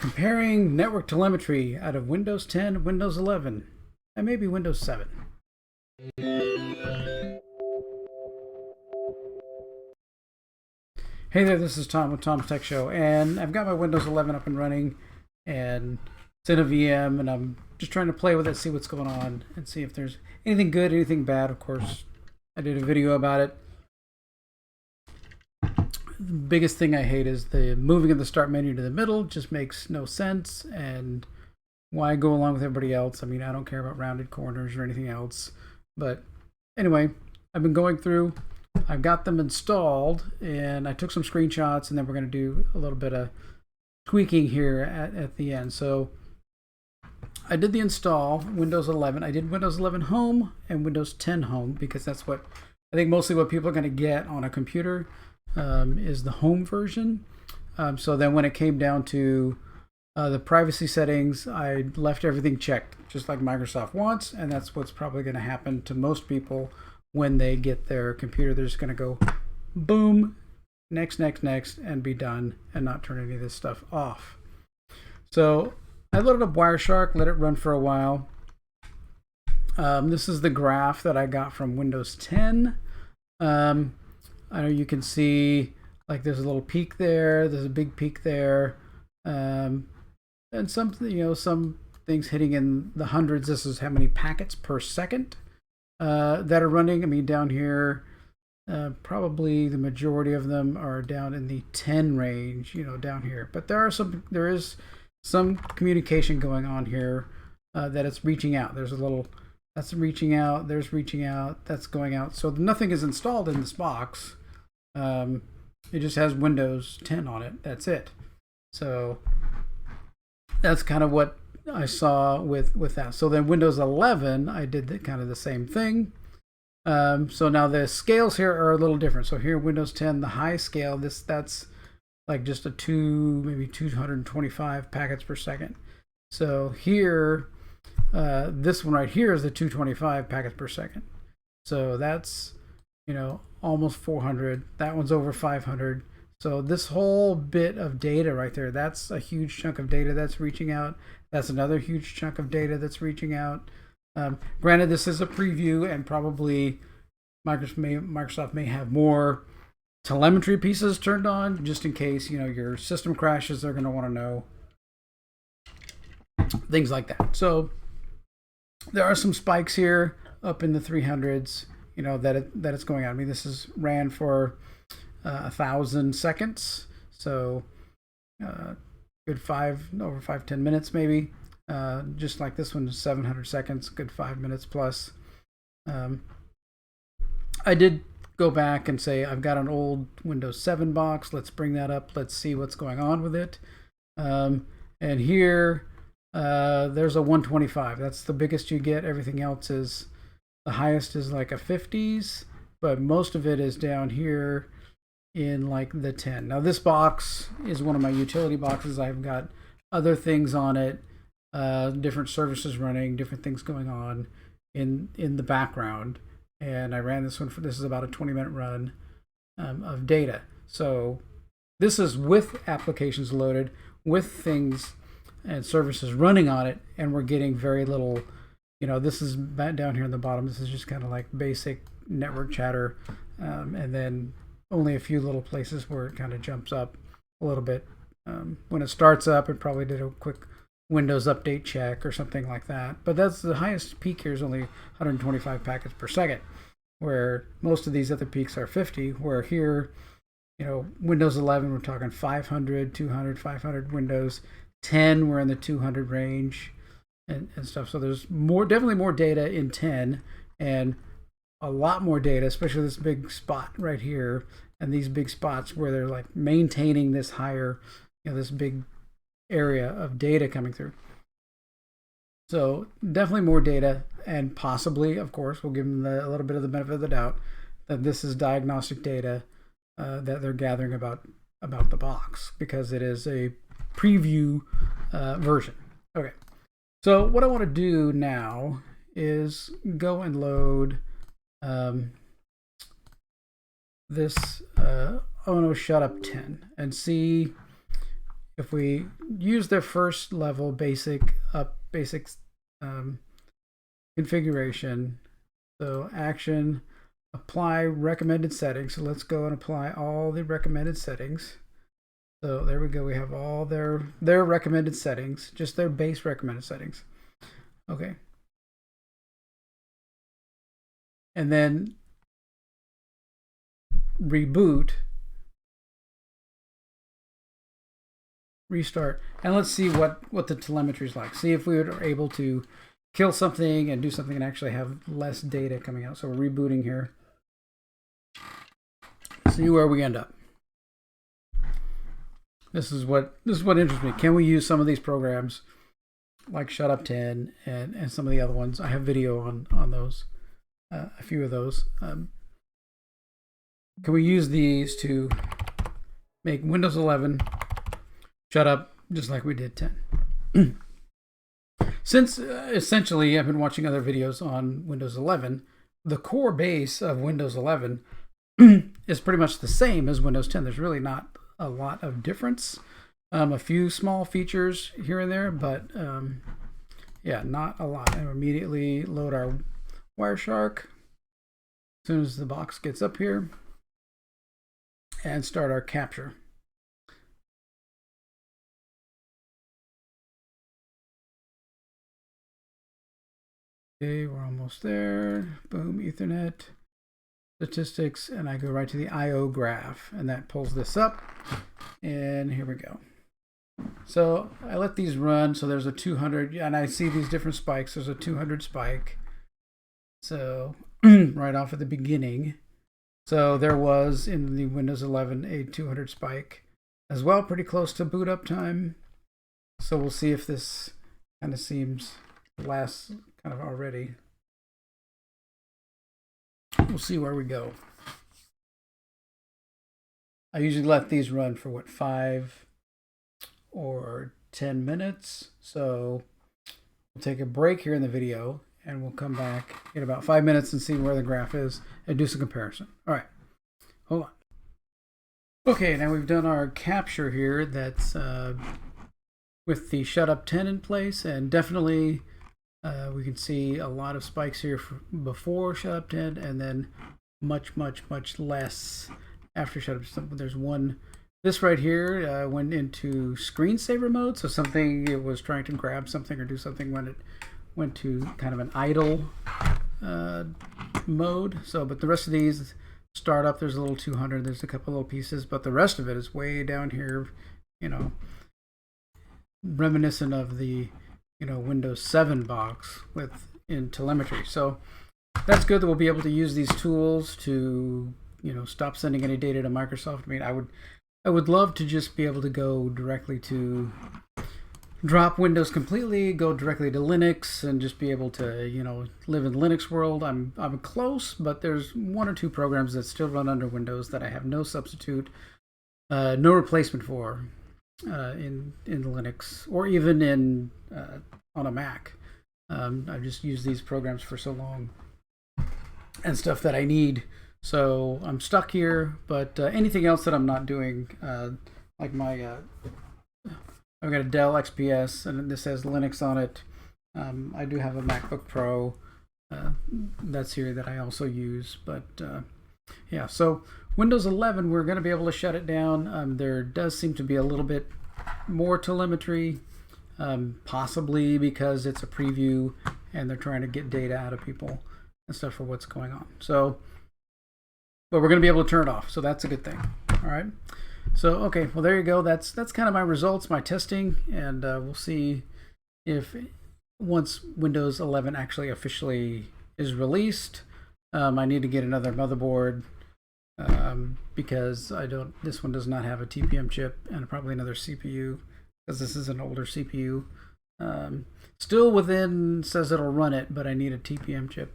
Comparing network telemetry out of Windows 10, Windows 11, and maybe Windows 7. Hey there, this is Tom with Tom's Tech Show, and I've got my Windows 11 up and running, and it's in a VM, and I'm just trying to play with it, see what's going on, and see if there's anything good, anything bad. Of course, I did a video about it. The biggest thing I hate is the moving of the start menu to the middle. Just makes no sense, and why go along with everybody else? I mean, I don't care about rounded corners or anything else, but anyway, I've been going through. I've got them installed, and I took some screenshots, and then we're going to do a little bit of tweaking here at the end. So I did the install, Windows 11. I did Windows 11 Home and Windows 10 Home because that's what I think mostly what people are going to get on a computer is the home version. So then when it came down to the privacy settings, I left everything checked, just like Microsoft wants, and that's what's probably going to happen to most people when they get their computer. They're just going to go boom, next, and be done and not turn any of this stuff off. So I loaded up WireShark, let it run for a while. This is the graph that I got from Windows 10. I know you can see like there's a little peak there, there's a big peak there, and some things hitting in the hundreds. This is how many packets per second that are running. I mean, down here, probably the majority of them are down in the 10 range, down here. But there is some communication going on here that it's reaching out. There's a little that's reaching out, there's reaching out, that's going out. So nothing is installed in this box. It just has Windows 10 on it. That's it. So that's kind of what I saw with that. So then Windows 11, I did kind of the same thing. So now the scales here are a little different. So here, Windows 10, the high scale, that's like just maybe 225 packets per second. So here, this one right here is the 225 packets per second. So that's, almost 400. That one's over 500. So this whole bit of data right there, that's a huge chunk of data that's reaching out. That's another huge chunk of data that's reaching out. Granted, this is a preview, and probably Microsoft may have more telemetry pieces turned on just in case your system crashes. They're going to want to know things like that. So there are some spikes here up in the 300s. That it's going on. I mean, this is ran for 1,000 seconds, so good over 5-10 minutes maybe. Just like this one is 700 seconds, good 5 minutes plus. I did go back and say I've got an old Windows 7 box. Let's bring that up. Let's see what's going on with it. And here, there's a 125. That's the biggest you get. Everything else is. The highest is like a 50s, but most of it is down here in like the 10. Now this box is one of my utility boxes. I've got other things on it, different services running, different things going on in the background. And I ran this one this is about a 20-minute run of data. So this is with applications loaded, with things and services running on it, and we're getting very little. This is down here in the bottom. This is just kind of like basic network chatter, and then only a few little places where it kind of jumps up a little bit. When it starts up, it probably did a quick Windows update check or something like that. But that's the highest peak here is only 125 packets per second, where most of these other peaks are 50, where here, Windows 11, we're talking 500, 200, 500. Windows 10, we're in the 200 range. And stuff. So there's definitely more data in 10, and a lot more data, especially this big spot right here, and these big spots where they're like maintaining this higher, this big area of data coming through. So definitely more data, and possibly, of course, we'll give them a little bit of the benefit of the doubt that this is diagnostic data that they're gathering about the box, because it is a preview version. Okay. So what I want to do now is go and load this Oh No Shut Up 10 and see if we use their first level basic configuration, so action, apply recommended settings. So let's go and apply all the recommended settings. So there we go. We have all their recommended settings, just their base recommended settings. Okay. And then reboot, restart, and let's see what the telemetry is like. See if we are able to kill something and do something and actually have less data coming out. So we're rebooting here. See where we end up. This is what interests me. Can we use some of these programs like Shut Up 10 and some of the other ones? I have video on those, a few of those. Can we use these to make Windows 11 shut up just like we did 10? Since essentially I've been watching other videos on Windows 11, the core base of Windows 11 is pretty much the same as Windows 10. There's really not a lot of difference. A few small features here and there, but yeah, not a lot. And immediately load our WireShark as soon as the box gets up here and start our capture. Okay, we're almost there. Boom, Ethernet, statistics, and I go right to the IO graph, and that pulls this up, and here we go. So I let these run, so there's a 200, and I see these different spikes. There's a 200 spike, so right off at the beginning. So there was in the Windows 11 a 200 spike as well, pretty close to boot up time. So we'll see if this kind of seems last kind of already. We'll see where we go. I usually let these run for what, 5 or 10 minutes. So we'll take a break here in the video and we'll come back in about 5 minutes and see where the graph is and do some comparison. All right, hold on. Okay, now we've done our capture here. That's with the Shut Up 10 in place, and definitely we can see a lot of spikes here before Shut Up 10, and then much less after Shut Up 10. There's one, this right here went into screensaver mode, so something, it was trying to grab something or do something when it went to kind of an idle mode. So, but the rest of these, startup, there's a little 200, there's a couple little pieces, but the rest of it is way down here, you know, reminiscent of the, you know, Windows 7 box in telemetry. So that's good that we'll be able to use these tools to, you know, stop sending any data to Microsoft. I mean, I would love to just be able to go directly to drop Windows completely, go directly to Linux, and just be able to, you know, live in the Linux world. I'm close, but there's 1 or 2 programs that still run under Windows that I have no substitute, no replacement for in Linux, or even in on a Mac. I've just used these programs for so long and stuff that I need. So I'm stuck here, but anything else that I'm not doing, like my I've got a Dell XPS, and this has Linux on it. I do have a MacBook Pro that's here that I also use. But yeah, so Windows 11, we're going to be able to shut it down. There does seem to be a little bit more telemetry, possibly because it's a preview and they're trying to get data out of people and stuff for what's going on. So, but we're going to be able to turn it off, so that's a good thing. All right. So, okay, well, there you go. That's kind of my results, my testing, and we'll see if once Windows 11 actually officially is released, I need to get another motherboard because this one does not have a TPM chip, and probably another CPU because this is an older CPU. Still within, says it'll run it, but I need a TPM chip,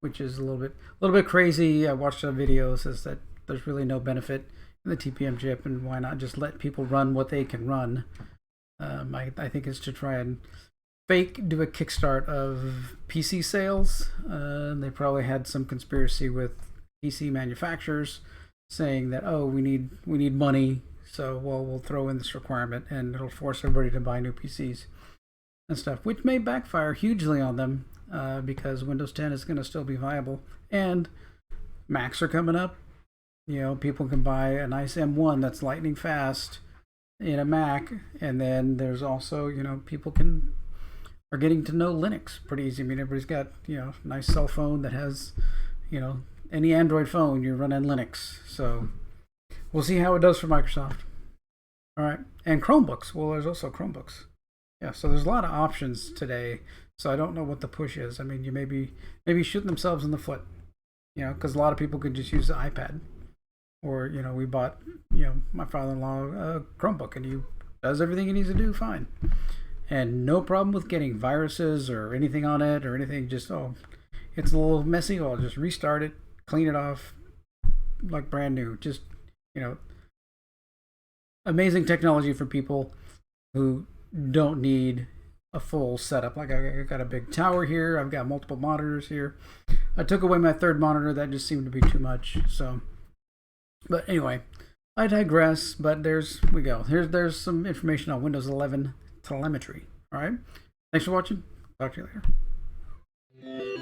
which is a little bit crazy. I watched a video that says that there's really no benefit in the TPM chip, and why not just let people run what they can run. I think it's to try and do a kickstart of PC sales. They probably had some conspiracy with PC manufacturers saying that, oh, we need money So we'll throw in this requirement, and it'll force everybody to buy new PCs and stuff, which may backfire hugely on them because Windows 10 is going to still be viable, and Macs are coming up. You know, people can buy a nice M1 that's lightning fast in a Mac, and then there's also, you know, people are getting to know Linux pretty easy. I mean, everybody's got, you know, a nice cell phone that has, you know, any Android phone, you're running Linux. So we'll see how it does for Microsoft. All right, and Chromebooks. Well, there's also Chromebooks. Yeah, so there's a lot of options today. So I don't know what the push is. I mean, you maybe shooting themselves in the foot, you know, because a lot of people could just use the iPad. Or, you know, we bought, you know, my father-in-law a Chromebook, and he does everything he needs to do fine. And no problem with getting viruses or anything on it or anything. Just, oh, it's a little messy. I'll just restart it, clean it off like brand new. Just, you know, amazing technology for people who don't need a full setup. Like I got a big tower here. I've got multiple monitors here. I took away my third monitor. That just seemed to be too much. So, but anyway, I digress. But there's some information on Windows 11 Telemetry. All right. Thanks for watching. Talk to you later.